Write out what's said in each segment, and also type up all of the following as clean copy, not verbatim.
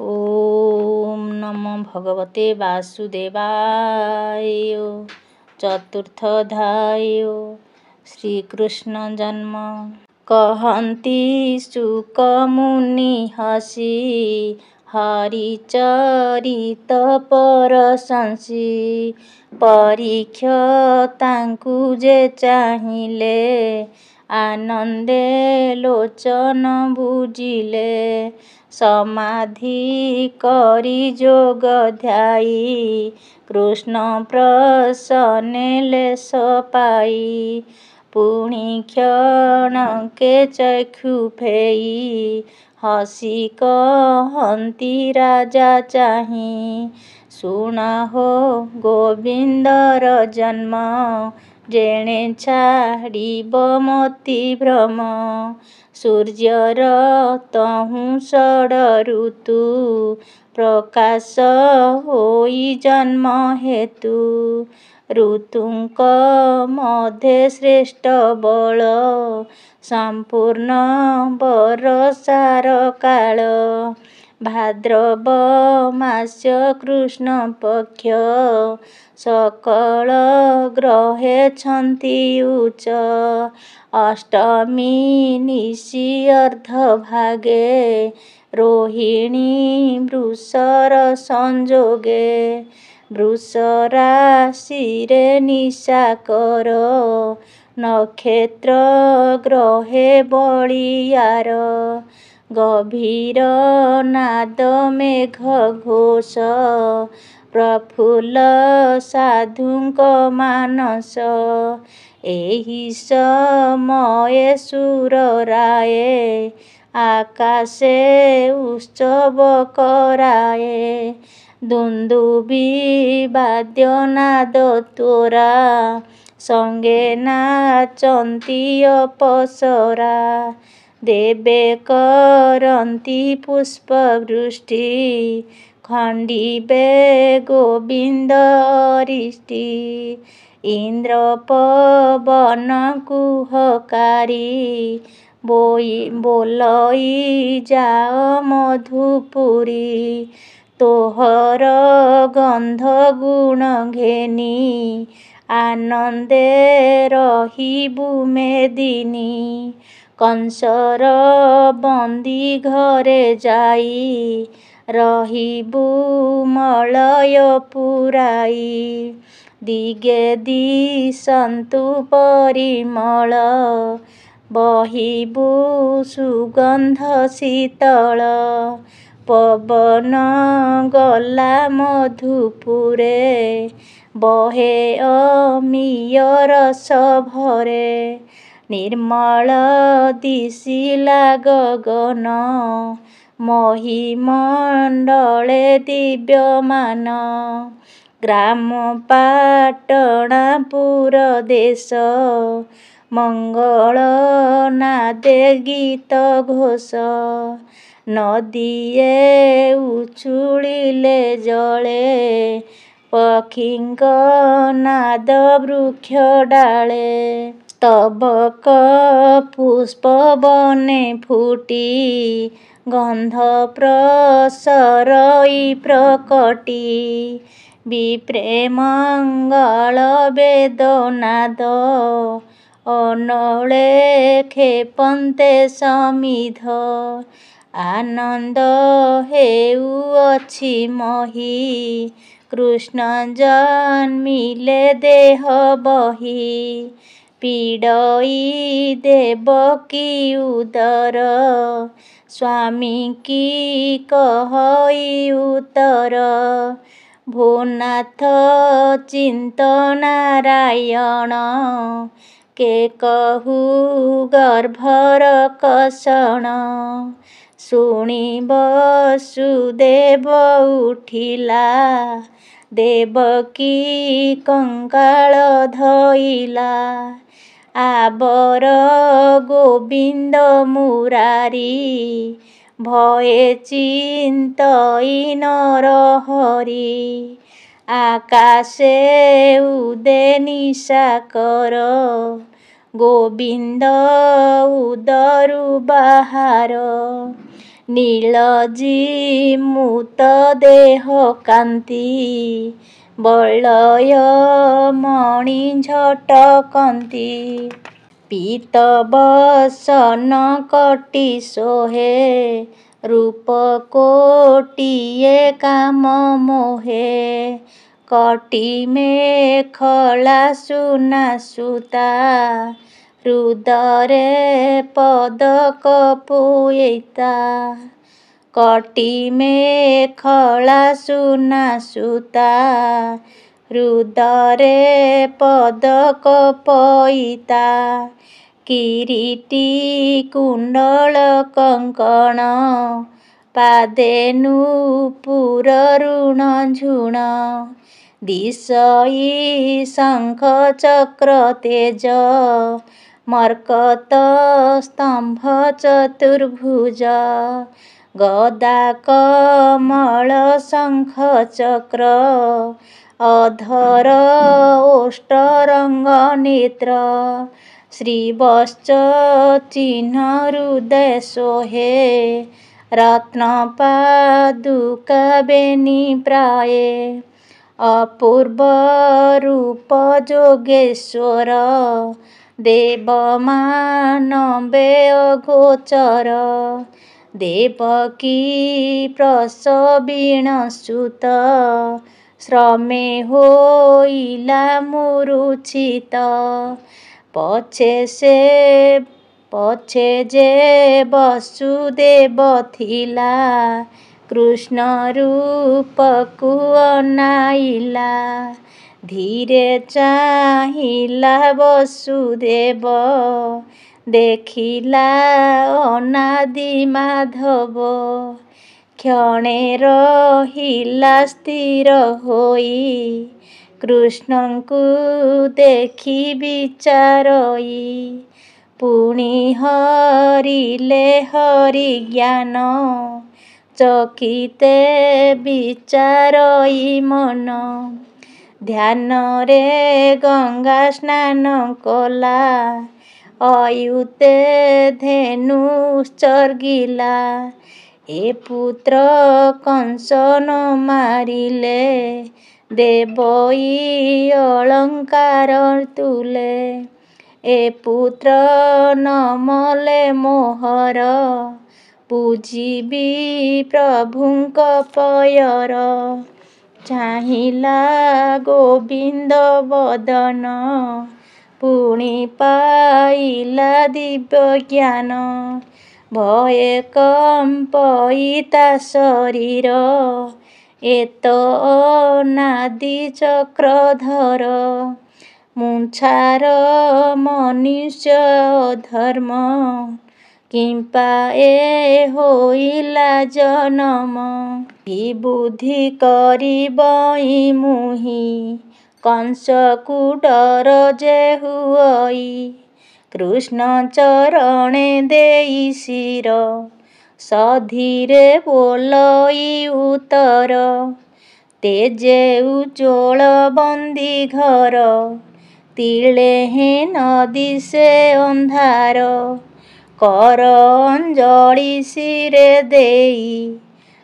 ओम नमो भगवते वासुदेवाय। चतुर्थाध्याय श्रीकृष्ण जन्म। कहती शुक मुनि हसी हरिचरित परशंसी। परीक्ष तांकु जे चाहिले आनंदे लोचन बुझिले। समाधि करी जोग ध्यायी कृष्ण प्रसन्ने लेस पाई। पुଣି क्षणके चक्षु फेई हसी कहନ୍ତି राजा चाहीं। ଶୁଣ ହୋ ଗୋବିନ୍ଦର ଜନ୍ମ ଯେଣେ ଛାଡ଼ିବ ମତି ଭ୍ରମ। ସୂର୍ଯ୍ୟର ତହୁଁ ଷଡ଼ ଋତୁ ପ୍ରକାଶ ହୋଇ ଜନ୍ମ ହେତୁ। ଋତୁଙ୍କ ମଧ୍ୟେ ଶ୍ରେଷ୍ଠ ବଳ ସମ୍ପୂର୍ଣ୍ଣ ବରଷାର କାଳ। ଭାଦ୍ରବ ମାସ କୃଷ୍ଣ ପକ୍ଷ ସକଳ ଗ୍ରହେଛନ୍ତି ଉଚ୍ଚ। ଅଷ୍ଟମୀ ନିଶି ଅର୍ଦ୍ଧଭାଗେ ରୋହିଣୀ ବୃଷର ସଂଯୋଗେ। ବୃଷ ରାଶିରେ ନିଶାକର ନକ୍ଷତ୍ର ଗ୍ରହେ ବଳିୟାର। ଗଭୀର ନାଦ ମେଘ ଘୋଷ ପ୍ରଫୁଲ୍ଲ ସାଧୁଙ୍କ ମାନସ। ଏହି ସମୟେ ସୁର ରାୟେ ଆକାଶେ ଉତ୍ସବ କରାଏ। ଦୁନ୍ଦୁଭି ବାଦ୍ୟ ନାଦ ତୋରା ସଙ୍ଗେ ନାଚନ୍ତି ଅପସରା। ଦେବେ କରନ୍ତି ପୁଷ୍ପବୃଷ୍ଟି ଖଣ୍ଡିବେ ଗୋବିନ୍ଦ ଅରିଷ୍ଟି। ଇନ୍ଦ୍ର ପବନ କୁହକାରୀ ବୋଲଇ ଯାଅ ମଧୁପୁରୀ। ତୋହର ଗନ୍ଧ ଗୁଣ ଘେନି ଆନନ୍ଦେ ରହିବୁ ମେଦିନୀ। କଂସର ବନ୍ଦୀ ଘରେ ଯାଇ ରହିବୁ ମଳୟ ପୁରାଇ। ଦିଗେ ଦିଶନ୍ତୁ ପରିମଳ ବହିବୁ ସୁଗନ୍ଧ ଶୀତଳ। ପବନ ଗଲା ମଧୁପୁରେ ବହେ ଅମିୟ ରସ ଭରେ। ନିର୍ମଳ ଦିଶିଲା ଗଗନ ମହିମଣ୍ଡଳେ ଦିବ୍ୟମାନ। ଗ୍ରାମ ପାଟଣାପୁର ଦେଶ ମଙ୍ଗଳ ନାଦେ ଗୀତ ଘୋଷ। ନଦୀଏ ଉଛୁଳିଲେ ଜଳେ ପକ୍ଷୀଙ୍କ ନାଦ ବୃକ୍ଷ ଡାଳେ। ସ୍ତବକ ପୁଷ୍ପ ବନେ ଫୁଟି ଗନ୍ଧ ପ୍ରସରଇ ପ୍ରକଟି। ବିପ୍ରେ ମଙ୍ଗଳ ବେଦନାଦ ଅନଳେ କ୍ଷେପନ୍ତେ ସମିଧ। ଆନନ୍ଦ ହେଉଅଛି ମହି କୃଷ୍ଣ ଜନ୍ମିଲେ ଦେହ ବହି। ପୀଡ଼ଇ ଦେବକୀ ଉଦର ସ୍ୱାମୀକି କହଇ ଉତ୍ତର। ଭୋ ନାଥ ଚିତ୍ତ ନାରାୟଣ କେ କହୁ ଗର୍ଭର କଷଣ। ଶୁଣି ବସୁଦେବ ଉଠିଲା ଦେବକୀ କଙ୍କାଳ ଧଇଲା। ଆବର ଗୋବିନ୍ଦ ମୁରାରୀ ଭୟେ ଚିନ୍ତଇ ନରହରି। ଆକାଶେ ଉଦେ ନିଶାକର ଗୋବିନ୍ଦ ଉଦରୁ ବାହାର। ନୀଳଜୀ ମୁତ ଦେହ କାନ୍ତି ବଳୟ ମଣି ଝଟକନ୍ତି। ପୀତ ବସନ କଟି ଶୋହେ ରୂପ କୋଟିଏ କାମ ମୋହେ। କଟି ମେଖଳା ସୁନା ସୂତା ହୃଦରେ ପଦକ ପୋଇତା। କଟି ମେଖଳା ସୁନା ସୂତା ହୃଦରେ ପଦକ ପଇତା। କିରୀଟି କୁଣ୍ଡଳ କଙ୍କଣ ପାଦେ ନୂପୁର ରୁଣ ଝୁଣ। ଦିଶଇ ଶଙ୍ଖ ଚକ୍ର ତେଜ ମର୍କତ ସ୍ତମ୍ଭ ଚତୁର୍ଭୁଜ। ଗଦା କମଳ ଶଙ୍ଖ ଚକ୍ର ଅଧର ଓଷ୍ଠ ରଙ୍ଗ ନେତ୍ର। ଶ୍ରୀବତ୍ସ ଚିହ୍ନ ହୃଦୟ ଶୋହେ ରତ୍ନ ପାଦୁକା ବେନି ପ୍ରାୟେ। ଅପୂର୍ବ ରୂପ ଯୋଗେଶ୍ୱର ଦେବ ମାନବେ ଅଗୋଚର। ଦେବକୀ ପ୍ରସବିଣ ସୁତ ଶ୍ରମେ ହୋଇଲା ମୂରୁଛିତ। ପଛେ ଯେ ବସୁଦେବ ଥିଲା କୃଷ୍ଣ ରୂପକୁ ଅନାଇଲା। ଧୀରେ ଚାହିଁଲା ବସୁଦେବ ଦେଖିଲା ଅନାଦି ମାଧବ। କ୍ଷଣେ ରହିଲା ସ୍ଥିର ହୋଇ କୃଷ୍ଣଙ୍କୁ ଦେଖି ବିଚାରଇ। ପୁଣି ହରିଲେ ହରି ଜ୍ଞାନ ଚକିତେ ବିଚାରଇ ମନ। ଧ୍ୟାନରେ ଗଙ୍ଗା ସ୍ନାନ କଲା ଅୟୁତେ ଧେନୁ ଉତ୍ସର୍ଗିଲା। ଏ ପୁତ୍ର କଂସ ନ ମାରିଲେ ଦେବଇ ଅଳଙ୍କାର ତୁଲେ। ଏ ପୁତ୍ର ନ ମଲେ ମୋହର ପୂଜିବି ପ୍ରଭୁଙ୍କ ପୟର। ଚାହିଁଲା ଗୋବିନ୍ଦ ବଦନ ପୁଣି ପାଇଲା ଦିବ୍ୟ ଜ୍ଞାନ। ଭୟେ କମ୍ପଇ ତା ଶରୀର ଏତ ଅନାଦି ଚକ୍ରଧର। ମୂର୍ଚ୍ଛାର ମନୁଷ୍ୟ ଅଧର୍ମ କିମ୍ପା ଏ ହୋଇଲା ଜନମ। କି ବୁଦ୍ଧି କରିବଇ ମୁହିଁ କଂସକୁ ଡର ଯେ ହୁଅଇ। କୃଷ୍ଣ ଚରଣେ ଦେଇ ଶିର ସଧୀରେ ବୋଲଇ ଉତ୍ତର। ତେଜେ ଉଜ୍ଜ୍ୱଳ ବନ୍ଦୀ ଘର ତିଳେହେଁ ନ ଦିଶେ ଅନ୍ଧାର। କର ଅଞ୍ଜଳି ଶିରେ ଦେଇ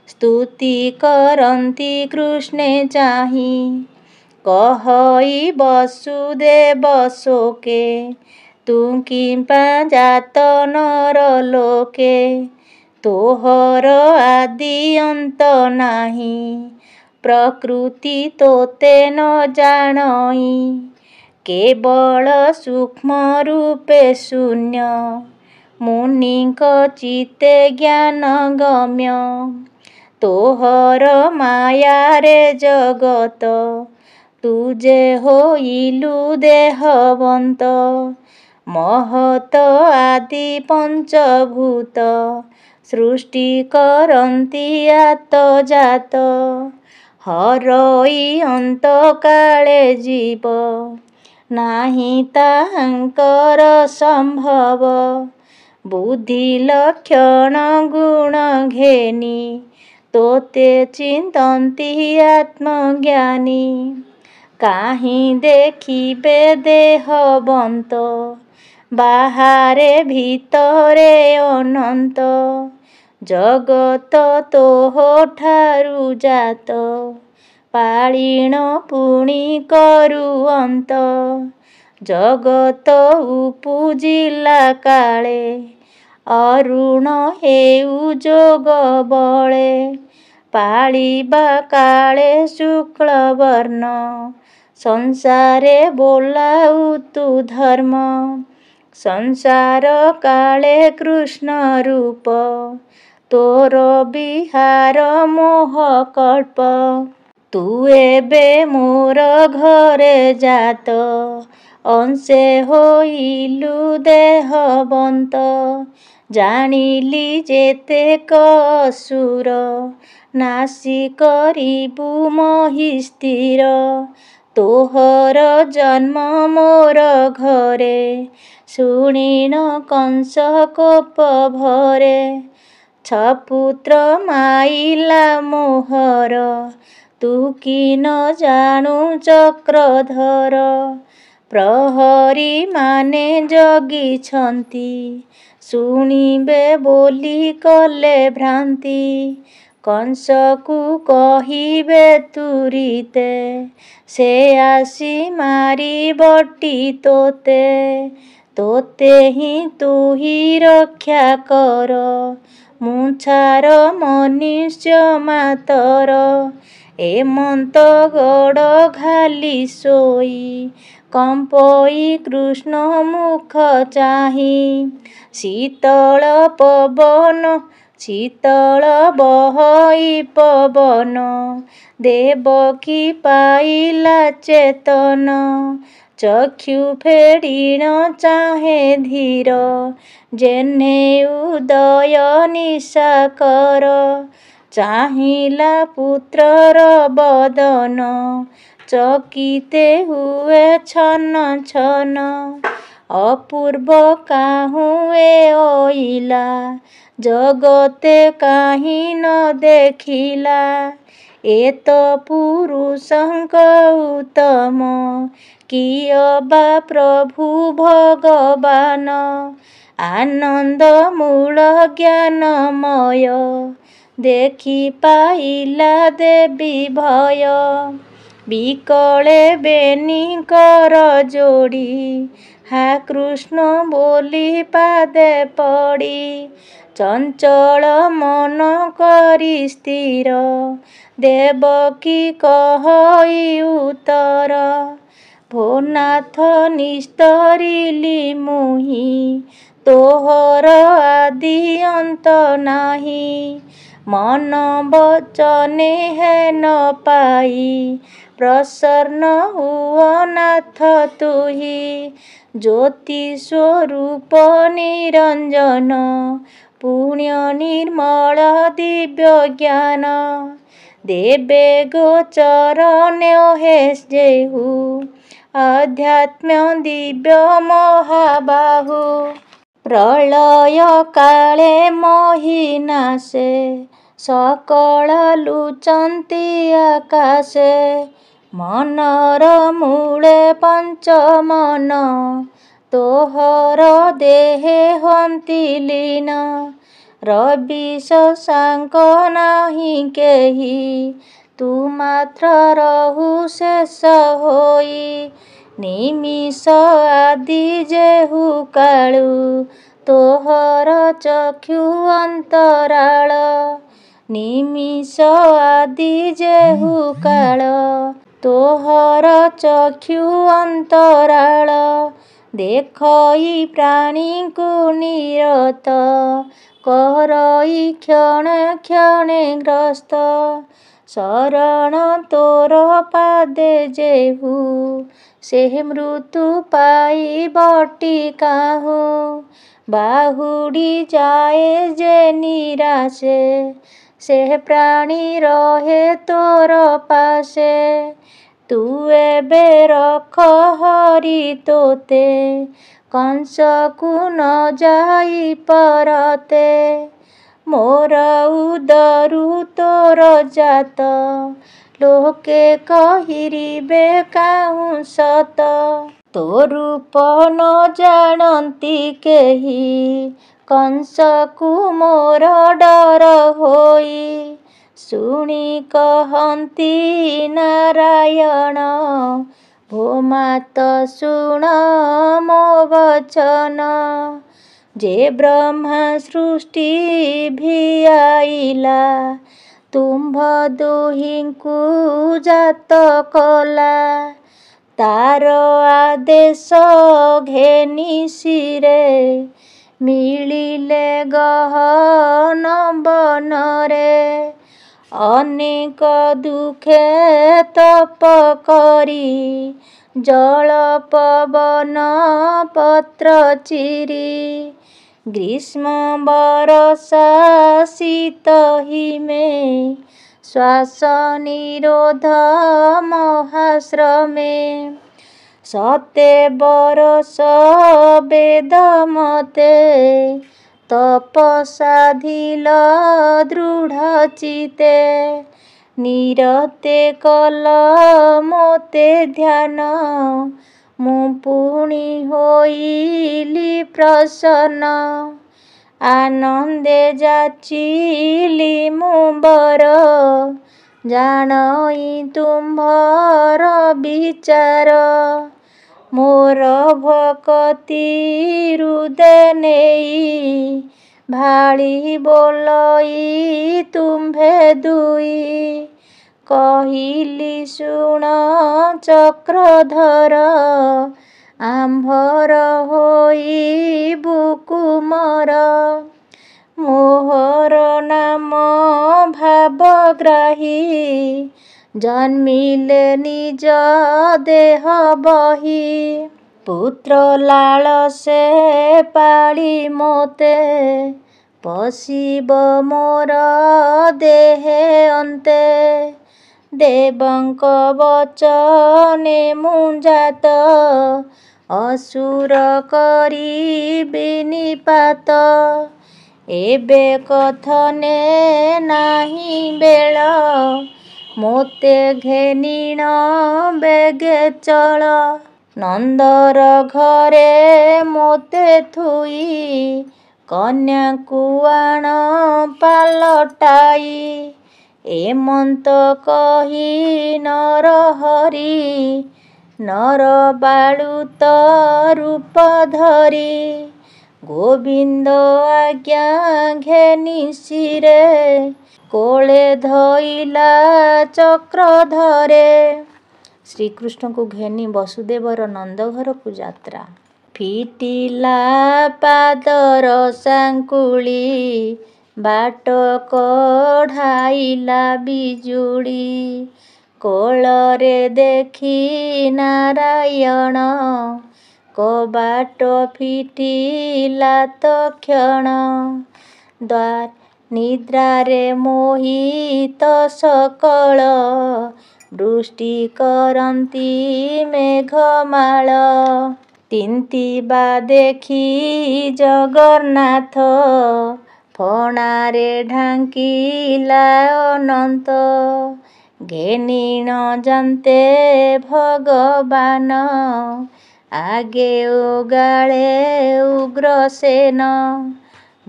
ସ୍ତୁତି କରନ୍ତି କୃଷ୍ଣେ ଚାହିଁ। କହଇ ବସୁଦେବ ଶୋକେ ତୁ କିମ୍ପା ଜାତ ନର ଲୋକେ। ତୋହର ଆଦି ଅନ୍ତ ନାହିଁ ପ୍ରକୃତି ତୋତେ ନ ଜାଣଇ। କେବଳ ସୂକ୍ଷ୍ମ ରୂପେ ଶୂନ୍ୟ ମୁନିଙ୍କ ଚିତ୍ତେ ଜ୍ଞାନ ଗମ୍ୟ। ତୋହର ମାୟାରେ ଜଗତ ତୁ ଯେ ହୋଇଲୁ ଦେହବନ୍ତ। ମହତ ଆଦି ପଞ୍ଚଭୂତ ସୃଷ୍ଟି କରନ୍ତି ଆତଜାତ। ହରଇ ଅନ୍ତ କାଳେ ଯିବ ନାହିଁ ତାହାଙ୍କର ସମ୍ଭବ। ବୁଦ୍ଧି ଲକ୍ଷଣ ଗୁଣ ଘେନି ତୋତେ ଚିନ୍ତନ୍ତି ଆତ୍ମଜ୍ଞାନୀ। କାହିଁ ଦେଖିବେ ଦେହବନ୍ତ ବାହାରେ ଭିତରେ ଅନନ୍ତ। ଜଗତ ତୋହଠାରୁ ଜାତ, ପାଳିଣ ପୁଣି କରୁ ଅନ୍ତ। ଜଗତ ଉପୁଜିଲା କାଳେ, ଅରୁଣ ହେଉ ଯୋଗ ବଳେ। ପାଳିବା କାଳେ ଶୁକ୍ଳ ବର୍ଣ୍ଣ, ସଂସାରେ ବୋଲାଉ ତୁ ଧର୍ମ। ସଂସାର କାଳେ କୃଷ୍ଣ ରୂପ, ତୋର ବିହାର ମୋହ କଳ୍ପ। ତୁ ଏବେ ମୋର ଘରେ ଜାତ, ଅଂଶେ ହୋଇଲୁ ଦେହବନ୍ତ। ଜାଣିଲି ଯେତେକ ଅସୁର, ନାଶି କରିବୁ ମୋହି ସ୍ଥିର। ତୋହର ଜନ୍ମ ମୋର ଘରେ, ଶୁଣିଣ କଂସ କୋପ ଭରେ। ଛପୁତ୍ର ମାଇଲା ମୋହର, ତୁ କି ନ ଜାଣୁ ଚକ୍ରଧର। ପ୍ରହରୀ ମାନେ ଜଗିଛନ୍ତି, ଶୁଣିବେ ବୋଲି କଲେ ଭ୍ରାନ୍ତି। କଂସକୁ କହିବେ ତୁରିତେ, ସେ ଆସି ମାରିବଟି ତୋତେ। ତୋତେ ହିଁ ତୁହି ରକ୍ଷା କର, ମୂଷାର ମନୁଷ୍ୟ ମାତର। ଏମନ୍ତ ଗଡ଼ ଘାଲି ଶୋଇ, କମ୍ପଇ କୃଷ୍ଣ ମୁଖ ଚାହିଁ। ଶୀତଳ ପବନ, ଶୀତଳ ବହଇ ପବନ, ଦେବକୀ ପାଇଲା ଚେତନ। ଚକ୍ଷୁ ଫେଡ଼ିଣ ଚାହେଁ ଧୀର, ଯେହ୍ନେ ଉଦୟ ନିଶାକର। ଚାହିଁଲା ପୁତ୍ରର ବଦନ, ଚକିତେ ହୁଏ ଛନ ଛନ। ଅପୂର୍ବ କାହୁଁ ଏ ଅଇଲା, ଜଗତେ କାହିଁ ନ ଦେଖିଲା। ଏ ତ ପୁରୁଷଙ୍କ ଉତ୍ତମ, କିଏ ବା ପ୍ରଭୁ ଭଗବାନ। ଆନନ୍ଦ ମୂଳ ଜ୍ଞାନମୟ, ଦେଖି ପାଇଲା ଦେବୀ ଭୟ। ବିକଳେ ବେନି କର ଯୋଡ଼ି, ହା କୃଷ୍ଣ ବୋଲି ପାଦେ ପଡ଼ି। ଚଞ୍ଚଳ ମନ କରି ସ୍ଥିର, ଦେବକୀ କହଇ ଉତ୍ତର। ଭୋ ନାଥ ନିସ୍ତରିଲି ମୁହିଁ, ତୋହର ଆଦି ଅନ୍ତ ନାହିଁ। ମନ ବଚନେ ହେନ ପାଇ, ପ୍ରସନ୍ନ ହୁଅ ନାଥ ତୁହି। ଜ୍ୟୋତି ସ୍ୱରୂପ ନିରଞ୍ଜନ, ପୁଣ୍ୟ ନିର୍ମଳ ଦିବ୍ୟ ଜ୍ଞାନ। ଦେବେ ଗୋଚର ନେହେ ଯେହୁ, ଅଧ୍ୟାତ୍ମ ଦିବ୍ୟ ମହାବାହୁ। ପ୍ରଳୟ କାଳେ ମୋହି ନାଶେ, ସକଳ ଲୁଚନ୍ତି ଆକାଶେ। ମନର ମୂଳେ ପଞ୍ଚ ମନ, ତୋହର ଦେହେ ହନ୍ତି ଲୀନ। ରବି ଶଶାଙ୍କ ନାହିଁ କେହି, ତୁ ମାତ୍ର ରହୁ ଶେଷ ହୋଇ। ନିମିଷ ଆଦି ଯେହୁ କାଳୁ, ତୋହର ଚକ୍ଷୁ ଅନ୍ତରାଳ। ନିମିଷ ଆଦି ଯେହୁ କାଳ, ତୋହର ଚକ୍ଷୁ ଅନ୍ତରାଳ। ଦେଖଇ ପ୍ରାଣୀଙ୍କୁ ନିରତ, କରଇ କ୍ଷଣେ କ୍ଷଣେ ଗ୍ରସ୍ତ। ଶରଣ ତୋର ପାଦେ ଯେହୁ, ସେ ମୃତ୍ୟୁ ପାଇବଟି କାହୁଁ। ବାହୁଡ଼ି ଯାଏ ଯେ ନିରାଶେ, ସେ ପ୍ରାଣୀ ରହେ ତୋର ପାଶେ। ତୁ ଏବେ ରଖ ହରି ତୋତେ, କଂସକୁ ନ ଯାଇ ପରତେ। ମୋର ଉଦରୁ ତୋର ଜାତ, ଲୋକେ କହିରିବେ କାହୁଁ ସତ। ତୋ ରୂପ ନ ଜାଣନ୍ତି କେହି, କଂସକୁ ମୋର ଡର ହୋଇ ଶୁଣି କହନ୍ତି ନାରାୟଣ, ଭୋ ମାତ ଶୁଣ ମୋ ବଚନ। ଯେ ବ୍ରହ୍ମା ସୃଷ୍ଟି ଭିଆଇଲା, ତୁମ୍ଭ ଦୁହିଁଙ୍କୁ ଜାତ କଲା। ତାର ଆଦେଶ ଘେନି ଶିରେ, ମିଳିଲେ ଗହନ ବନରେ। ଅନେକ ଦୁଃଖେ ତପ କରି, ଜଳ ପବନ ପତ୍ର ଚିରି। ଗ୍ରୀଷ୍ମ ବରଷା ଶୀତ ହିମେ, ଶ୍ୱାସ ନିରୋଧ ମହାଶ୍ରମେ। ସତେ ବରଷ ବେଦ ମତେ, ତପ ସାଧିଲ ଦୃଢ଼ ଚିତେ। ନିରତେ କଲ ମୋତେ ଧ୍ୟାନ, ମୁଁ ପୁଣି ହୋଇଲି ପ୍ରସନ୍ନ। ଆନନ୍ଦେ ଯାଚିଲି ମୁଁ ବର, ଜାଣଇ ତୁମ୍ଭର ବିଚାର। ମୋର ଭକତି ହୃଦେ ନେଇ, ଭାଳି ବୋଲଇ ତୁମ୍ଭେ ଦୁଇ। କହିଲି ଶୁଣ ଚକ୍ରଧର, ଆମ୍ଭର ହୋଇବୁ କୁମର। ମୋହର ନାମ ଭାବଗ୍ରାହୀ, ଜନ୍ମିଲେ ନିଜ ଦେହ ବହି। ପୁତ୍ର ଲାଳସେ ପାଳି ମୋତେ, ପଶିବ ମୋର ଦେହେ ଅନ୍ତେ। ଦେବଙ୍କ ବଚନେ ମୁଁ ଜାତ, ଅସୁର କରିବି ନିପାତ। ଏବେ କଥନେ ନାହିଁ ବେଳ, ମୋତେ ଘେନିଣ ବେଗେ ଚଳ। ନନ୍ଦର ଘରେ ମୋତେ ଥୋଇ, କନ୍ୟାକୁ ଆଣ ପାଲଟାଇ। ଏମନ୍ତ କହି ନରହରି, ନର ବାଳୁତ ରୂପ ଧରି। ଗୋବିନ୍ଦ ଆଜ୍ଞା ଘେନି ଶିରେ, କୋଳେ ଧଇଲା ଚକ୍ରଧରେ। ଶ୍ରୀକୃଷ୍ଣଙ୍କୁ ଘେନି ବସୁଦେବର ନନ୍ଦ ଘରକୁ ଯାତ୍ରା। ଫିଟିଲା ପାଦର ସାଙ୍କୁଳି, ବାଟ କଢ଼ାଇଲା ବିଜୁଳି। କୋଳରେ ଦେଖି ନାରାୟଣ, କବାଟ ଫିଟିଲା ତକ୍ଷଣ। ଦ୍ୱାର ନିଦ୍ରାରେ ମୋହିତ ସକଳ, ବୃଷ୍ଟି କରନ୍ତି ମେଘମାଳ। ତିନ୍ତିବା ଦେଖି ଜଗନ୍ନାଥ, ଫଣାରେ ଢାଙ୍କିଲା ଅନନ୍ତ। ଘେନିଣ ଯାନ୍ତେ ଭଗବାନ, ଆଗେ ଓଗାଳେ ଉଗ୍ରସେନ।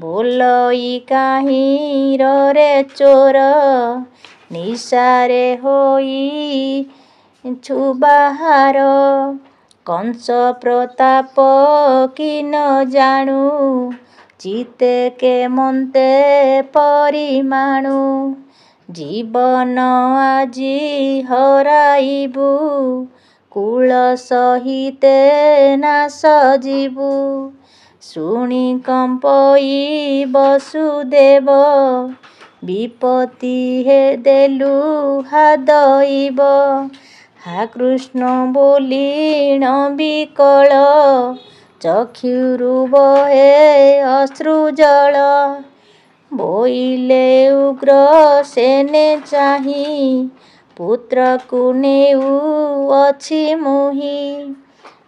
ବୋଲଇ କାହିଁ ରେ ଚୋର, ନିଶାରେ ହୋଇଛୁ ବାହାର। କଂସ ପ୍ରତାପ କି ନ ଜାଣୁ, ଚିତେ କେମନ୍ତେ ପରିମାଣୁ। ଜୀବନ ଆଜି ହରାଇବୁ, କୁଳ ସହିତେ ନାଶ ଯିବୁ। ଶୁଣି କମ୍ପଇ ବସୁଦେବ, ବିପତ୍ତି ହେ ଦେଲୁ ହାଦଇବ। ହା କୃଷ୍ଣ ବୋଲିଣ ବିକଳ, ଚକ୍ଷୁରୁ ବହେ ଅଶ୍ରୁଜଳ। ବୋଇଲେ ଉଗ୍ରସେନେ ଚାହିଁ, ପୁତ୍ରକୁ ନେଉଅଛି ମୋହି।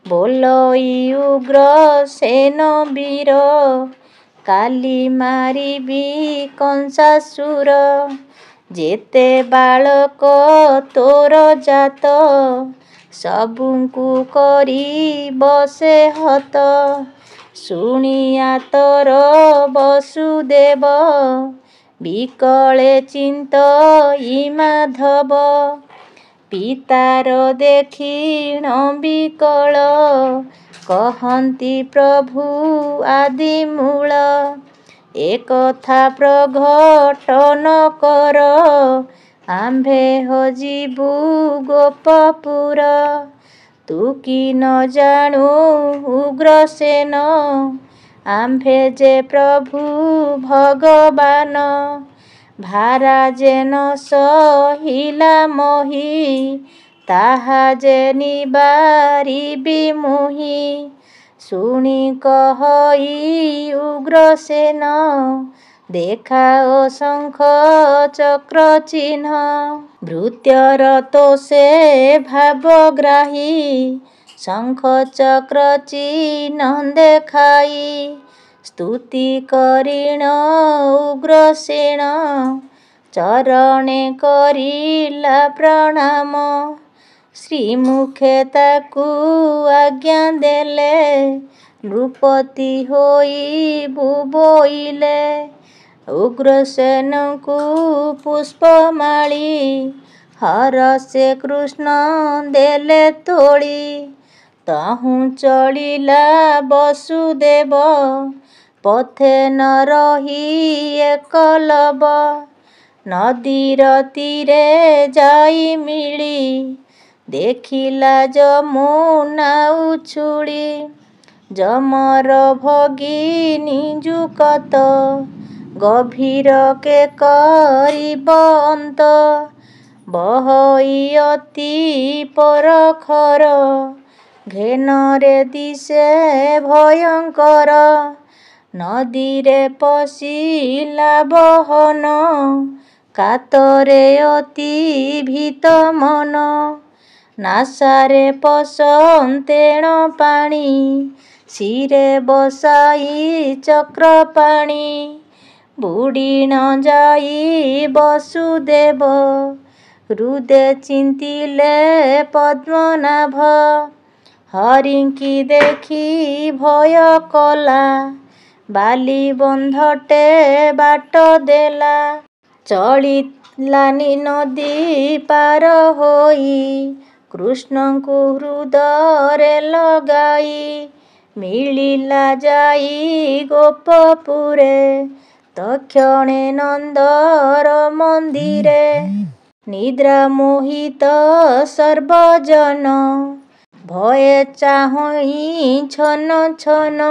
ବୋଲଇ ଉଗ୍ରସେନ ବୀର, କାଲି ମାରିବି କଂସାସୁର। ଯେତେ ବାଳକ ତୋର ଜାତ, ସବୁଙ୍କୁ କରିବ ସେ ହତ। ଶୁଣିଆ ତୋର ବସୁଦେବ ବିକଳେ ଚିନ୍ତଇ ମାଧବ। ପିତାର ଦେଖିଣ ବିକଳ କହନ୍ତି ପ୍ରଭୁ ଆଦିମୂଳ। ଏକଥା ପ୍ରଘଟନ କର ଆମ୍ଭେ ହଜିବୁ ଗୋପପୁର। ତୁ କି ନ ଜାଣୁ ଉଗ୍ରସେନ ଆମ୍ଭେ ଯେ ପ୍ରଭୁ ଭଗବାନ। ଭାରା ଯେ ନ ସହିଲା ମୋହି ତାହା ଯେ ନିବାରିବି ମୁହିଁ। ଶୁଣି କହଇ ଉଗ୍ରସେନ ଦେଖାଅ ଶଙ୍ଖ ଚକ୍ର ଚିହ୍ନ। ଭୃତ୍ୟର ତୋଷେ ଭାବଗ୍ରାହୀ ଶଙ୍ଖ ଚକ୍ର ଚିହ୍ନ ଦେଖାଇ। ସ୍ତୁତି କରିଣ ଉଗ୍ରସେନ ଚରଣେ କରିଲା ପ୍ରଣାମ। ଶ୍ରୀମୁଖେ ତାକୁ ଆଜ୍ଞା ଦେଲେ ନୃପତି ହୋଇ ବୋଇଲେ। ଉଗ୍ରସେନଙ୍କୁ ପୁଷ୍ପମାଳି ହାର ସେ କୃଷ୍ଣ ଦେଲେ ତୋଳି। ତହୁଁ ଚଳିଲା ବସୁଦେବ ପଥେ ନ ରହି ଏକଲବ। ନଦୀର ତୀରେ ଯାଇ ମିଳି ଦେଖିଲା ଯମୁନା ଉଛୁଳି। ଯମର ଭଗିନୀ ଯୁକତ ଗଭୀର କେ କରିବ ଅନ୍ତ। ବହଇ ଅତି ପରଖର ଘେନରେ ଦିଶେ ଭୟଙ୍କର। ନଦୀରେ ପଶିଲା ବହନ କାତରେ ଅତି ଭୀତ ମନ। ନାସାରେ ପଶନ୍ତେଣ ପାଣି ଶିରେ ବସାଇ ଚକ୍ରପାଣି। ବୁଡ଼ି ନ ଯାଇ ବସୁଦେବ ହୃଦେ ଚିନ୍ତିଲେ ପଦ୍ମନାଭ। ହରିଙ୍କି ଦେଖି ଭୟ କଲା ବାଲି ବନ୍ଧଟେ ବାଟ ଦେଲା। ଚଳିଲାନି ନଦୀ ପାର ହୋଇ କୃଷ୍ଣଙ୍କୁ ହୃଦରେ ଲଗାଇ। ମିଳିଲା ଯାଇ ଗୋପପୁରେ ତକ୍ଷଣେ ନନ୍ଦର ମନ୍ଦିରେ। ନିଦ୍ରା ମୋହିତ ସର୍ବଜନ ଭୟେ ଚାହଁ ଛନ ଛନ।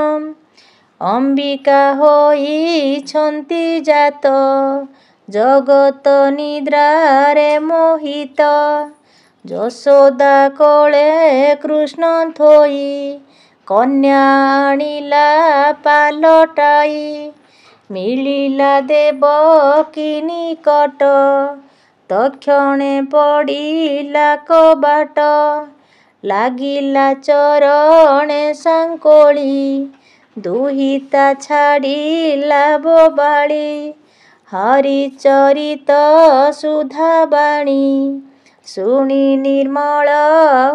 ଅମ୍ବିକା ହୋଇଛନ୍ତି ଜାତ ଜଗତ ନିଦ୍ରାରେ ମୋହିତ। ଯଶୋଦା କୋଳେ କୃଷ୍ଣ ଥୋଇ କନ୍ୟା ଆଣିଲା ପାଲଟାଇ। ମିଳିଲା ଦେବକୀ ନିକଟ ତକ୍ଷଣେ ପଡ଼ିଲା କବାଟ। ଲାଗିଲା ଚରଣେ ସାଙ୍କୋଳି ଦୁହିତା ଛାଡ଼ିଲା ବୋବାଳି। ହରିଚରିତ ସୁଧାବାଣୀ ଶୁଣି ନିର୍ମଳ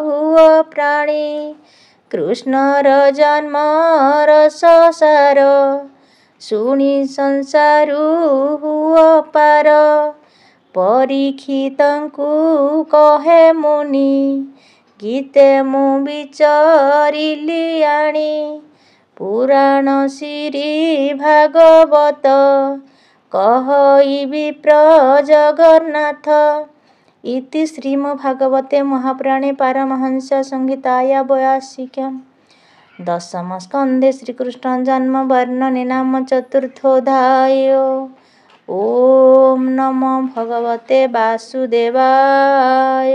ହୁଅ ପ୍ରାଣୀ। କୃଷ୍ଣର ଜନ୍ମର ସଂସାର ଶୁଣି ସଂସାରୁ ହୁଅ ପାର। ପରୀକ୍ଷିତଙ୍କୁ କହେ ମୁନି ଗୀତେ ମୁଁ ବିଚାରିଲି ଆଣି। ପୁରାଣ ଶିରୀ ଭାଗବତ କହଇ ପ୍ର ଜଗନ୍ନାଥ। ଇତି ଶ୍ରୀମଦ୍ଭାଗବତେ ମହାପୁରାଣେ ପାରମହଂସ ସଂହିତାୟା ବୈୟାସିକ୍ୟାମ୍ ଦଶମ ସ୍କନ୍ଧେ ଶ୍ରୀକୃଷ୍ଣ ଜନ୍ମ ବର୍ଣ୍ଣନେ ନାମ ଚତୁର୍ଥୋऽଧ୍ୟାୟ। ଓମ୍ ନମୋ ଭଗବତେ ବାସୁଦେବାୟ।